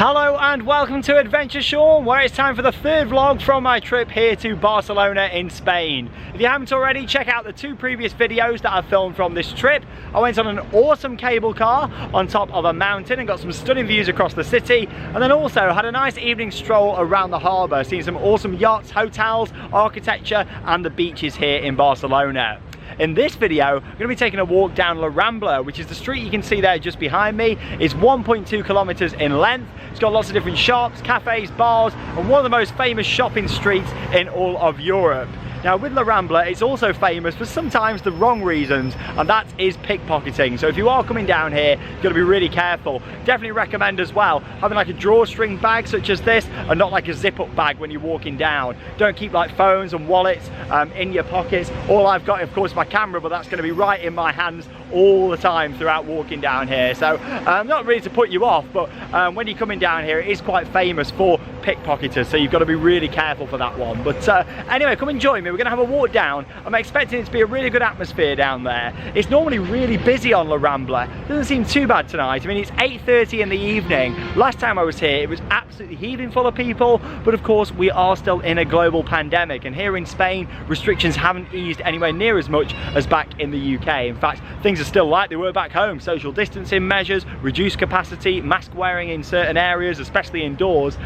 Hello and welcome to Adventure Sean, where it's time for the third vlog from my trip here to Barcelona in Spain. If you haven't already, check out the two previous videos that I've filmed from this trip. I went on an awesome cable car on top of a mountain and got some stunning views across the city, and then also had a nice evening stroll around the harbour, seeing some awesome yachts, hotels, architecture and the beaches here in Barcelona. In this video, I'm going to be taking a walk down La Rambla, which is the street you can see there just behind me. It's 1.2 kilometers in length. It's got lots of different shops, cafes, bars, and one of the most famous shopping streets in all of Europe. Now with La Rambla, it's also famous for sometimes the wrong reasons, and that is pickpocketing. So if you are coming down here, you've got to be really careful. Definitely recommend as well having like a drawstring bag such as this, and not like a zip-up bag when you're walking down. Don't keep like phones and wallets in your pockets. All I've got, of course, is my camera, but that's going to be right in my hands all the time throughout walking down here. So not really to put you off, but when you're coming down here, it is quite famous for pickpocketers, so you've got to be really careful for that one. But anyway, come and join me. We're going to have a walk down. I'm expecting it to be a really good atmosphere down there. It's normally really busy on La Rambla. Doesn't seem too bad tonight. I mean, it's 8:30 in the evening. Last time I was here, it was absolutely heaving full of people, but of course we are still in a global pandemic, and here in Spain restrictions haven't eased anywhere near as much as back in the UK. In fact, things are still like they were back home. Social distancing measures, reduced capacity, mask wearing in certain areas, especially indoors.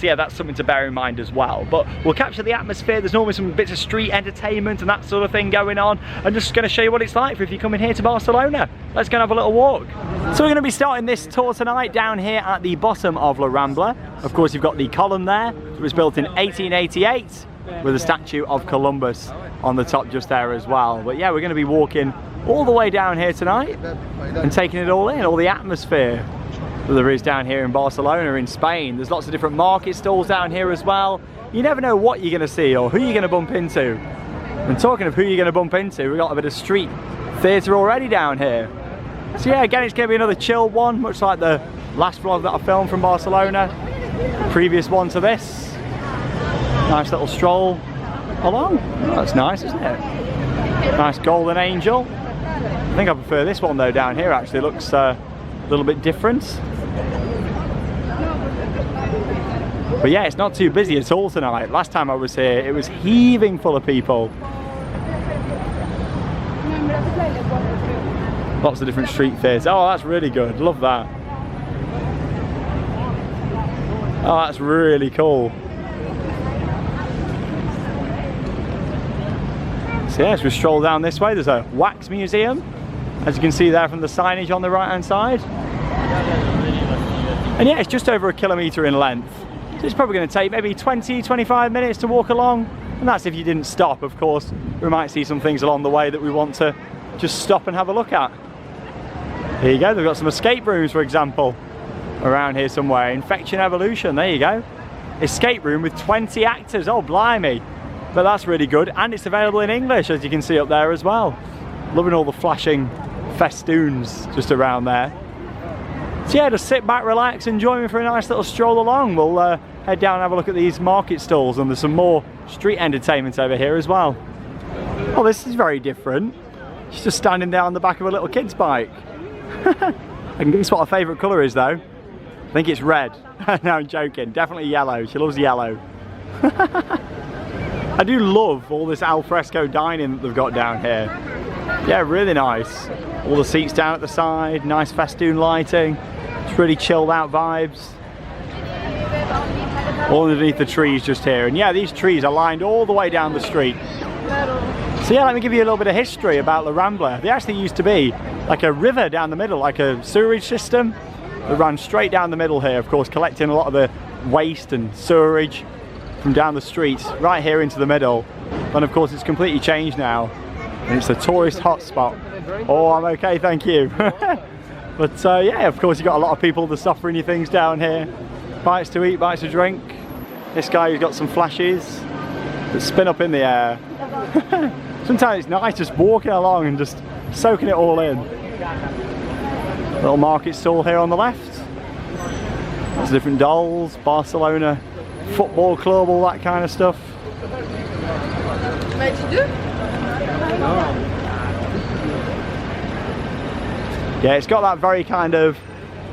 So yeah, that's something to bear in mind as well. But we'll capture the atmosphere. There's normally some bits of street entertainment and that sort of thing going on. I'm just going to show you what it's like for if you're coming here to Barcelona. Let's go and have a little walk. So we're going to be starting this tour tonight down here at the bottom of La Rambla. Of course, you've got the column there. It was built in 1888 with a statue of Columbus on the top just there as well. But yeah, we're going to be walking all the way down here tonight and taking it all in, all the atmosphere that there is down here in Barcelona in Spain. There's lots of different market stalls down here as well. You never know what you're going to see or who you're going to bump into. And talking of who you're going to bump into, we've got a bit of street theatre already down here. So yeah, again, it's going to be another chill one, much like the last vlog that I filmed from Barcelona, previous one to this. Nice little stroll along. Oh, that's nice, isn't it? Nice golden angel. I think I prefer this one though down here. Actually, it looks a little bit different. But yeah, it's not too busy at all tonight. Last time I was here, it was heaving full of people. Lots of different street fairs. Oh, that's really good. Love that. Oh, that's really cool. So yeah, as we stroll down this way, there's a wax museum, as you can see there from the signage on the right hand side. And yeah, it's just over 1 kilometre in length. So it's probably going to take maybe 20-25 minutes to walk along, and that's if you didn't stop. Of course, we might see some things along the way that we want to just stop and have a look at. Here you go, they've got some escape rooms, for example, around here somewhere. Infection Evolution, there you go. Escape room with 20 actors, oh blimey. But that's really good, and it's available in English, as you can see up there as well. Loving all the flashing festoons just around there. So yeah, just sit back, relax, and join me for a nice little stroll along. We'll head down and have a look at these market stalls, and there's some more street entertainment over here as well. Oh, this is very different. She's just standing there on the back of a little kid's bike. I can guess what her favourite colour is though. I think it's red. No, I'm joking. Definitely yellow. She loves yellow. I do love all this al fresco dining that they've got down here. Yeah, really nice. All the seats down at the side, nice festoon lighting. It's really chilled out vibes. All underneath the trees just here. And yeah, these trees are lined all the way down the street. So yeah, let me give you a little bit of history about La Rambla. They actually used to be like a river down the middle, like a sewerage system that ran straight down the middle here, of course, collecting a lot of the waste and sewerage from down the street right here into the middle. And of course, it's completely changed now, and it's a tourist hotspot. Oh, I'm okay, thank you. But yeah, of course, you've got a lot of people that's offering you things down here. Bites to eat, bites to drink. This guy who's got some flashes that spin up in the air. Sometimes it's nice just walking along and just soaking it all in. Little market stall here on the left. Lots of different dolls, Barcelona Football Club, all that kind of stuff. Yeah, it's got that very kind of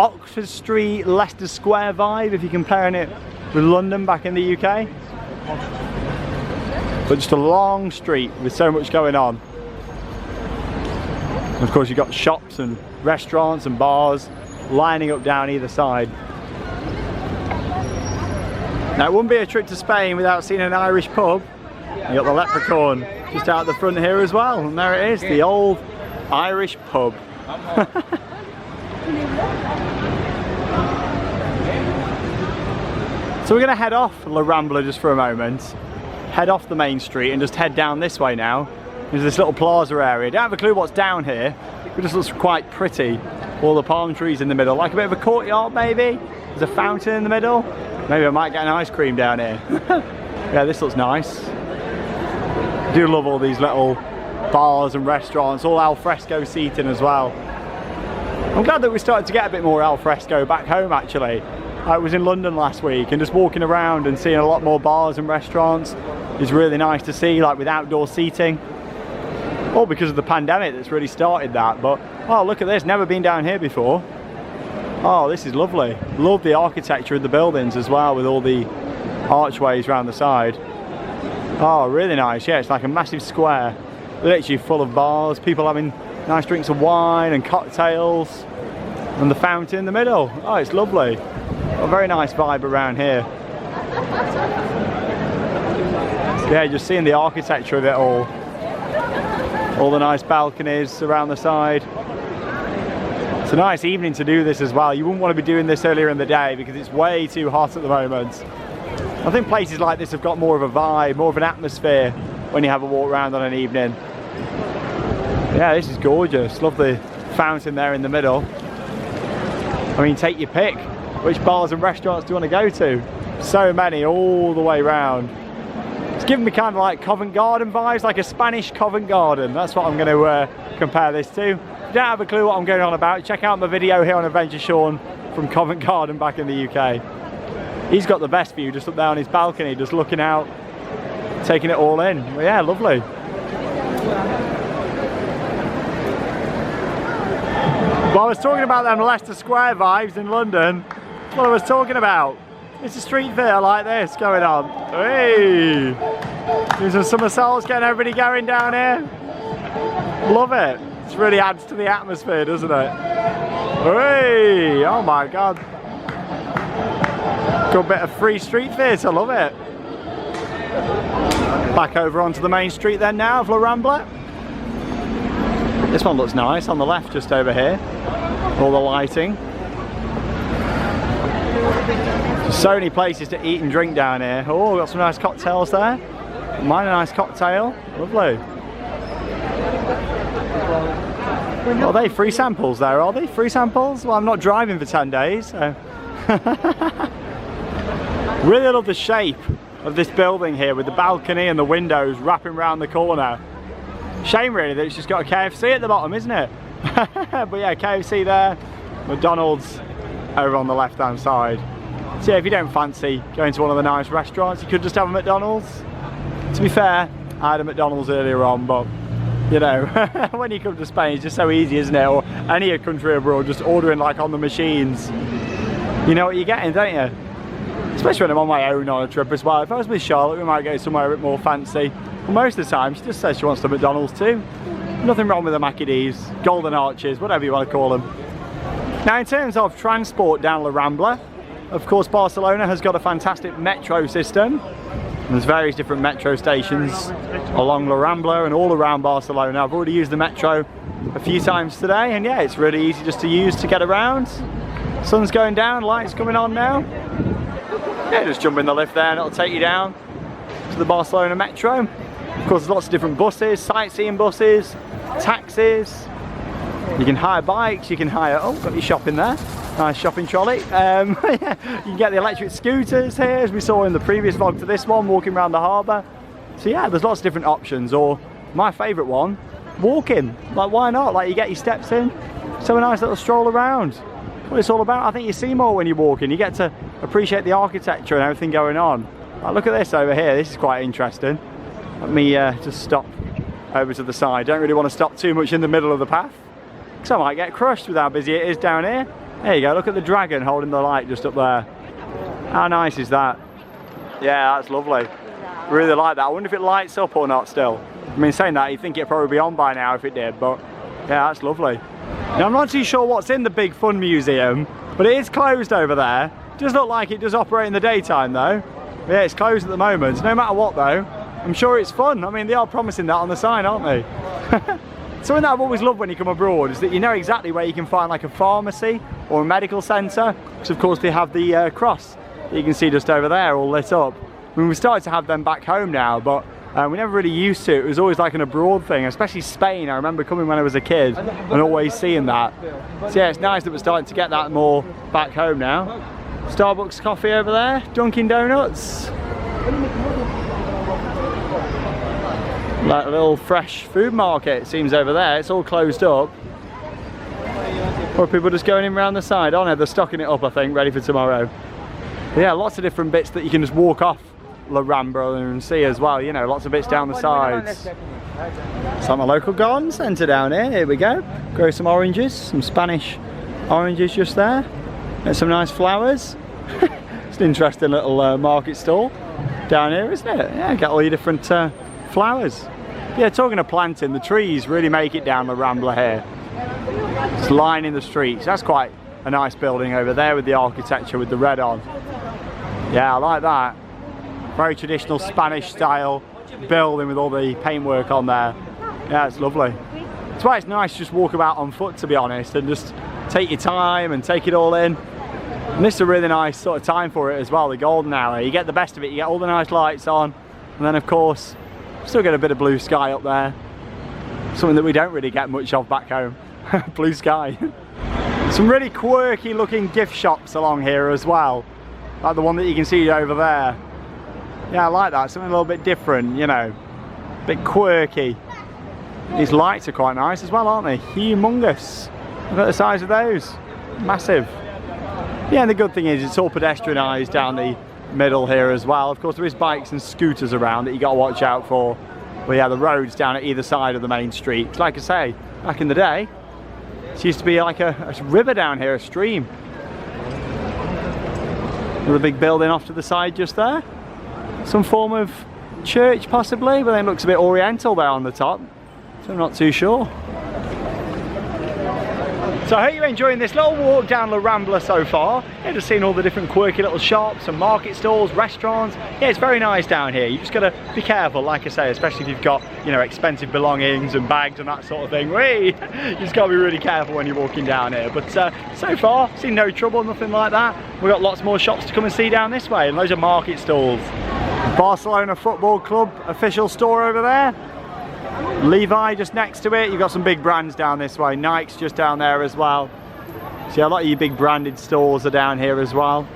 Oxford Street, Leicester Square vibe if you're comparing it with London back in the UK. But just a long street with so much going on. And of course you've got shops and restaurants and bars lining up down either side. Now it wouldn't be a trip to Spain without seeing an Irish pub. You got the Leprechaun just out the front here as well, and there it is, the old Irish pub. So we're going to head off La Rambla just for a moment, head off the main street and just head down this way now. There's this little plaza area. Don't have a clue what's down here, it just looks quite pretty. All the palm trees in the middle, like a bit of a courtyard maybe. There's a fountain in the middle. Maybe I might get an ice cream down here. Yeah, this looks nice. I do love all these little bars and restaurants, all al fresco seating as well. I'm glad that we started to get a bit more al fresco back home actually. I was in London last week and just walking around and seeing a lot more bars and restaurants is really nice to see, like with outdoor seating. All because of the pandemic that's really started that, but oh look at this, never been down here before. Oh, this is lovely. Love the architecture of the buildings as well with all the archways around the side. Oh, really nice. Yeah, it's like a massive square, literally full of bars, people having nice drinks of wine and cocktails, and the fountain in the middle. Oh, it's lovely. A very nice vibe around here. Yeah, just seeing the architecture of it all. All the nice balconies around the side. It's a nice evening to do this as well. You wouldn't want to be doing this earlier in the day because it's way too hot at the moment. I think places like this have got more of a vibe, more of an atmosphere when you have a walk around on an evening. Yeah, this is gorgeous. Love the fountain there in the middle. I mean, take your pick. Which bars and restaurants do you want to go to? So many all the way round. It's giving me kind of like Covent Garden vibes, like a Spanish Covent Garden. That's what I'm going to compare this to. If you don't have a clue what I'm going on about, check out my video here on Adventure Sean from Covent Garden back in the UK. He's got the best view just up there on his balcony, just looking out, taking it all in. But yeah, lovely. Well, I was talking about them Leicester Square vibes in London. That's what I was talking about. It's a street fair like this going on. Hey! Doing some somersaults, getting everybody going down here. Love it. It really adds to the atmosphere, doesn't it? Hey! Oh my god. Good bit of free street theatre, love it. Back over onto the main street then now of La Rambla. This one looks nice on the left just over here. All the lighting. So many places to eat and drink down here. Oh, got some nice cocktails there. Mine a nice cocktail. Lovely. Are they free samples there? Are they free samples? Well, I'm not driving for 10 days. So. Really love the shape of this building here with the balcony and the windows wrapping around the corner. Shame really that it's just got a KFC at the bottom, isn't it? But yeah, KFC there, McDonald's over on the left hand side. So yeah, if you don't fancy going to one of the nice restaurants, you could just have a McDonald's. To be fair, I had a McDonald's earlier on, but you know, when you come to Spain it's just so easy, isn't it? Or any country abroad, just ordering like on the machines. You know what you're getting, don't you? Especially when I'm on my own on a trip as well. If I was with Charlotte, we might go somewhere a bit more fancy. But most of the time, she just says she wants the McDonald's too. Nothing wrong with the Mackie D's, Golden Arches, whatever you want to call them. Now in terms of transport down La Rambla, of course Barcelona has got a fantastic metro system. There's various different metro stations along La Rambla and all around Barcelona. I've already used the metro a few times today, and yeah, it's really easy just to use to get around. Sun's going down, lights coming on now. Yeah, just jump in the lift there and it'll take you down to the Barcelona metro. Of course, there's lots of different buses, sightseeing buses, taxis. You can hire bikes, you can hire, oh, got your shopping there. Nice shopping trolley. Yeah, you can get the electric scooters here, as we saw in the previous vlog to this one, walking around the harbour. So yeah, there's lots of different options, or my favourite one, walking. Like, why not? Like, you get your steps in, so a nice little stroll around. What it's all about. I think you see more when you're walking. You get to appreciate the architecture and everything going on. Like, look at this over here. This is quite interesting. Let me just stop over to the side. Don't really want to stop too much in the middle of the path because I might get crushed with how busy it is down here. There you go, look at the dragon holding the light just up there. How nice is that? Yeah, that's lovely. Really like that. I wonder if it lights up or not still. I mean, saying that, you'd think it'd probably be on by now if it did, but yeah, that's lovely. Now, I'm not too sure what's in the Big Fun Museum, but it is closed over there. It does look like it does operate in the daytime though. But yeah, it's closed at the moment. No matter what though, I'm sure it's fun. I mean, they are promising that on the sign, aren't they? Something that I've always loved when you come abroad is that you know exactly where you can find like a pharmacy or a medical centre. Because of course they have the cross that you can see just over there all lit up. I mean, we've started to have them back home now, but we never really used to. It was always like an abroad thing, especially Spain. I remember coming when I was a kid and always seeing that. So yeah, it's nice that we're starting to get that more back home now. Starbucks coffee over there, Dunkin' Donuts. Like a little fresh food market, it seems, over there. It's all closed up. Or people just going in around the side. Oh no, they're stocking it up, I think, ready for tomorrow. But yeah, lots of different bits that you can just walk off La Rambla and see as well, you know, lots of bits down the sides. Some a local garden centre down here we go. Grow some oranges, some Spanish oranges just there. And some nice flowers. It's an interesting little market stall down here, isn't it? Yeah, get all your different flowers. Yeah, talking of planting, the trees really make it down the Rambla here. It's lining the streets. That's quite a nice building over there with the architecture with the red on. Yeah, I like that. Very traditional Spanish style building with all the paintwork on there. Yeah, it's lovely. That's why it's nice to just walk about on foot, to be honest, and just take your time and take it all in. And this is a really nice sort of time for it as well, the golden hour. You get the best of it, you get all the nice lights on, and then of course, still get a bit of blue sky up there. Something that we don't really get much of back home. Blue sky. Some really quirky looking gift shops along here as well. Like the one that you can see over there. Yeah, I like that, something a little bit different, you know. A bit quirky. These lights are quite nice as well, aren't they? Humongous. Look at the size of those. Massive. Yeah, and the good thing is it's all pedestrianised down the middle here as well. Of course there is bikes and scooters around that you got to watch out for. But yeah, the roads down at either side of the main street. Like I say, back in the day, it used to be like a river down here, a stream. With a big building off to the side just there. Some form of church possibly, but then it looks a bit oriental there on the top. So I'm not too sure. So I hope you're enjoying this little walk down La Rambla so far. Yeah, just seeing all the different quirky little shops and market stalls, restaurants. Yeah, it's very nice down here. You just gotta be careful, like I say, especially if you've got, you know, expensive belongings and bags and that sort of thing. You just gotta be really careful when you're walking down here. But so far, seen no trouble, nothing like that. We've got lots more shops to come and see down this way, and loads of market stalls. Barcelona Football Club official store over there. Levi just next to it. You've got some big brands down this way. Nike's just down there as well. So yeah, a lot of your big branded stores are down here as well.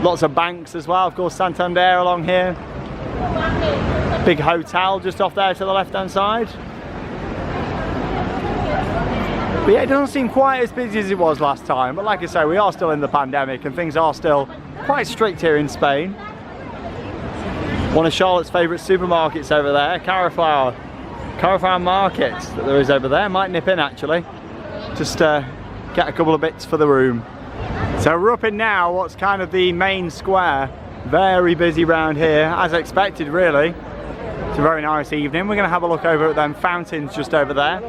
Lots of banks as well. Of course, Santander along here. Big hotel just off there to the left hand side. But yeah, it doesn't seem quite as busy as it was last time. But like I say, we are still in the pandemic and things are still quite strict here in Spain. One of Charlotte's favourite supermarkets over there, Caraflower Market that there is over there. Might nip in actually, just get a couple of bits for the room. So we're up in now what's kind of the main square. Very busy round here, as expected really. It's a very nice evening. We're going to have a look over at them fountains just over there.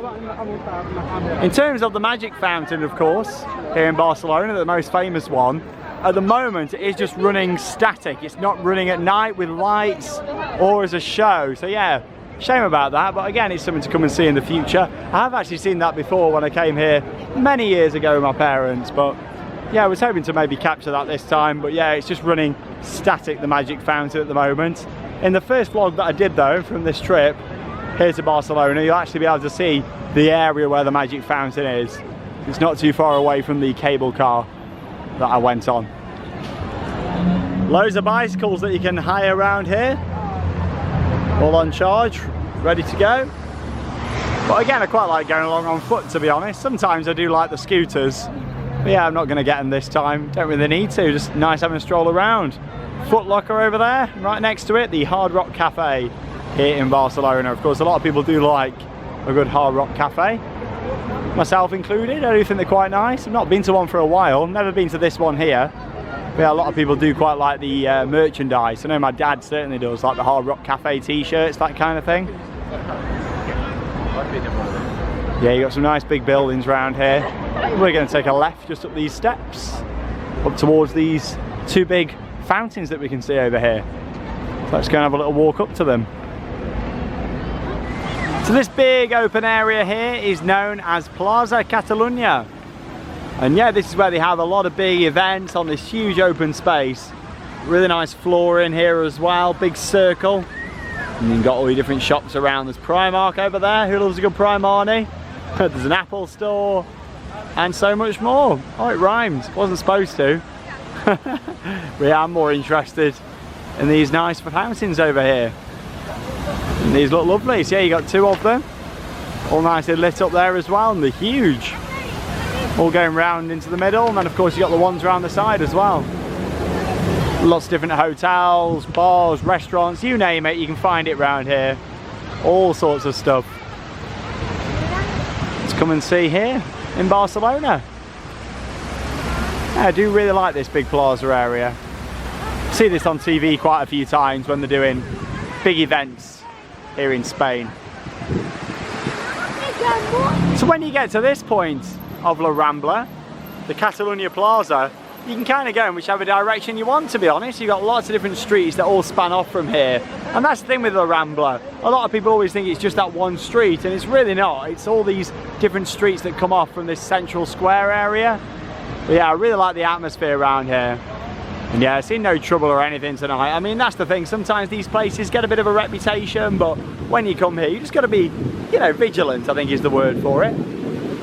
In terms of the magic fountain, of course, here in Barcelona, the most famous one, at the moment it is just running static. It's not running at night with lights or as a show. So yeah, shame about that, but again, it's something to come and see in the future. I have actually seen that before when I came here many years ago with my parents, but yeah, I was hoping to maybe capture that this time. But yeah, it's just running static, the magic fountain at the moment. In the first vlog that I did though from this trip here to Barcelona, you'll actually be able to see the area where the magic fountain is. It's not too far away from the cable car that I went on. Loads of bicycles that you can hire around here, all on charge, ready to go. But again, I quite like going along on foot, to be honest. Sometimes I do like the scooters, but yeah, I'm not going to get them this time. Don't really need to, just nice having a stroll around. Foot Locker over there, right next to it, the Hard Rock Cafe here in Barcelona. Of course, a lot of people do like a good Hard Rock Cafe. myself included. I do think they're quite nice. I've not been to one for a while, never been to this one here. But yeah, a lot of people do quite like the merchandise. I know my dad certainly does, like the Hard Rock Cafe t-shirts, that kind of thing. Yeah, you got some nice big buildings around here. We're going to take a left just up these steps, up towards these two big fountains that we can see over here. So let's go and have a little walk up to them. So this big open area here is known as Plaza Catalunya. And yeah, this is where they have a lot of big events on this huge open space. Really nice floor in here as well, big circle. And you've got all your different shops around. There's Primark over there, who loves a good Primarni? There's an Apple store, and so much more. Oh, it rhymes, wasn't supposed to. But yeah, I'm more interested in these nice fountains over here. And these look lovely. So yeah, you got two of them. All nicely lit up there as well, and they're huge. All going round into the middle, and then of course you got the ones around the side as well. Lots of different hotels, bars, restaurants, you name it, you can find it around here. All sorts of stuff. Let's come and see here in Barcelona. Yeah, I do really like this big plaza area. I see this on TV quite a few times when they're doing big events here in Spain. So when you get to this point of La Rambla, the Catalunya Plaza, you can kind of go in whichever direction you want, to be honest. You've got lots of different streets that all span off from here. And that's the thing with La Rambla. A lot of people always think it's just that one street, and it's really not. It's all these different streets that come off from this central square area. But yeah, I really like the atmosphere around here. And yeah, I've seen no trouble or anything tonight. I mean, that's the thing. Sometimes these places get a bit of a reputation, but when you come here, you just got to be, you know, vigilant, I think is the word for it.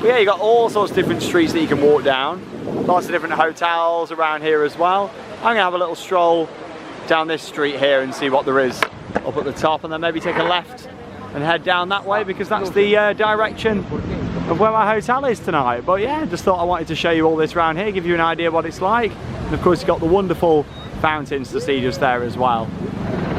But yeah, you've got all sorts of different streets that you can walk down. Lots of different hotels around here as well. I'm going to have a little stroll down this street here and see what there is up at the top, and then maybe take a left and head down that way, because that's the direction of where my hotel is tonight. But yeah, just thought I wanted to show you all this around here, give you an idea what it's like. And of course you've got the wonderful fountains to see just there as well.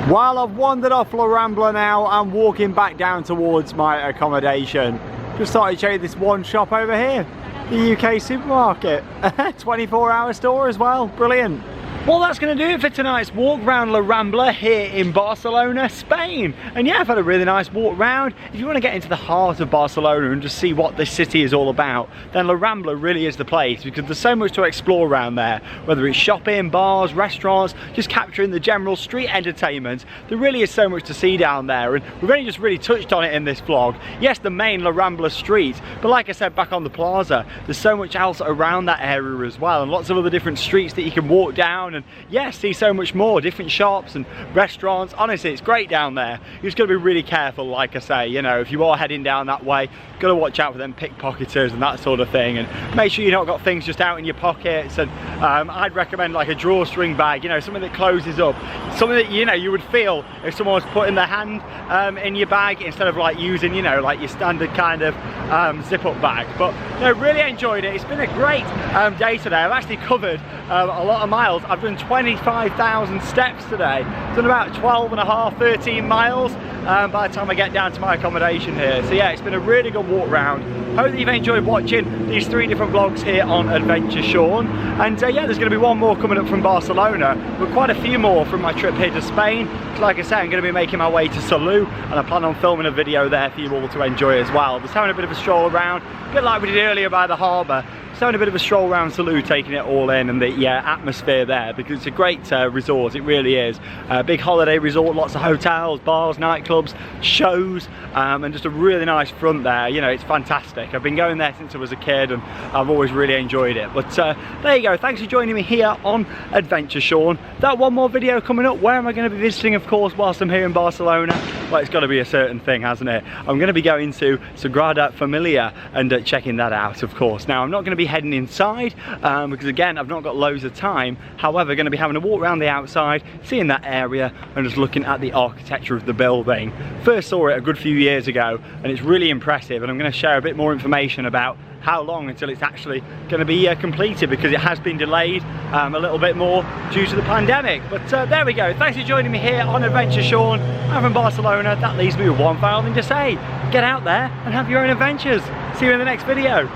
While I've wandered off La Rambla now, I'm walking back down towards my accommodation. Just thought I'd show you this one shop over here, the UK supermarket. 24-hour store as well, brilliant. Well, that's going to do it for tonight's walk around La Rambla here in Barcelona, Spain. And yeah, I've had a really nice walk around. If you want to get into the heart of Barcelona and just see what this city is all about, then La Rambla really is the place, because there's so much to explore around there. Whether it's shopping, bars, restaurants, just capturing the general street entertainment, there really is so much to see down there. And we've only just really touched on it in this vlog. Yes, the main La Rambla street, but like I said, back on the plaza, there's so much else around that area as well, and lots of other different streets that you can walk down and yeah, see so much more, different shops and restaurants. Honestly, it's great down there. You just got to be really careful, like I say, you know, if you are heading down that way, got to watch out for them pickpocketers and that sort of thing, and make sure you've not got things just out in your pockets. And I'd recommend like a drawstring bag, you know, something that closes up, something that, you know, you would feel if someone was putting their hand in your bag, instead of like using, you know, like your standard kind of zip up bag. But no, really enjoyed it. It's been a great day today. I've actually covered a lot of miles. I've done 25,000 steps today. I've done about 12 and a half, 13 miles by the time I get down to my accommodation here. So yeah, it's been a really good walk round. Hope that you've enjoyed watching these 3 different vlogs here on Adventure Sean. And yeah, there's going to be one more coming up from Barcelona, but quite a few more from my trip here to Spain. So like I say, I'm going to be making my way to Salou, and I plan on filming a video there for you all to enjoy as well. Just having a bit of a stroll around, a bit like we did earlier by the harbour. Having a bit of a stroll around Salou, taking it all in, and the atmosphere there, because it's a great resort, it really is. Big holiday resort, lots of hotels, bars, nightclubs, shows, and just a really nice front there. You know, it's fantastic. I've been going there since I was a kid, and I've always really enjoyed it. But there you go, thanks for joining me here on Adventure Sean. That one more video coming up. Where am I going to be visiting, of course, whilst I'm here in Barcelona? Well, it's got to be a certain thing, hasn't it? I'm going to be going to Sagrada Familia and checking that out, of course. Now, I'm not going to be heading inside because again, I've not got loads of time. However, going to be having a walk around the outside, seeing that area, and just looking at the architecture of the building. First saw it a good few years ago, and it's really impressive, and I'm going to share a bit more information about how long until it's actually going to be completed, because it has been delayed a little bit more due to the pandemic. But there we go. Thanks for joining me here on Adventure Sean. I'm from Barcelona. That leaves me with one final thing to say: get out there and have your own adventures. See you in the next video.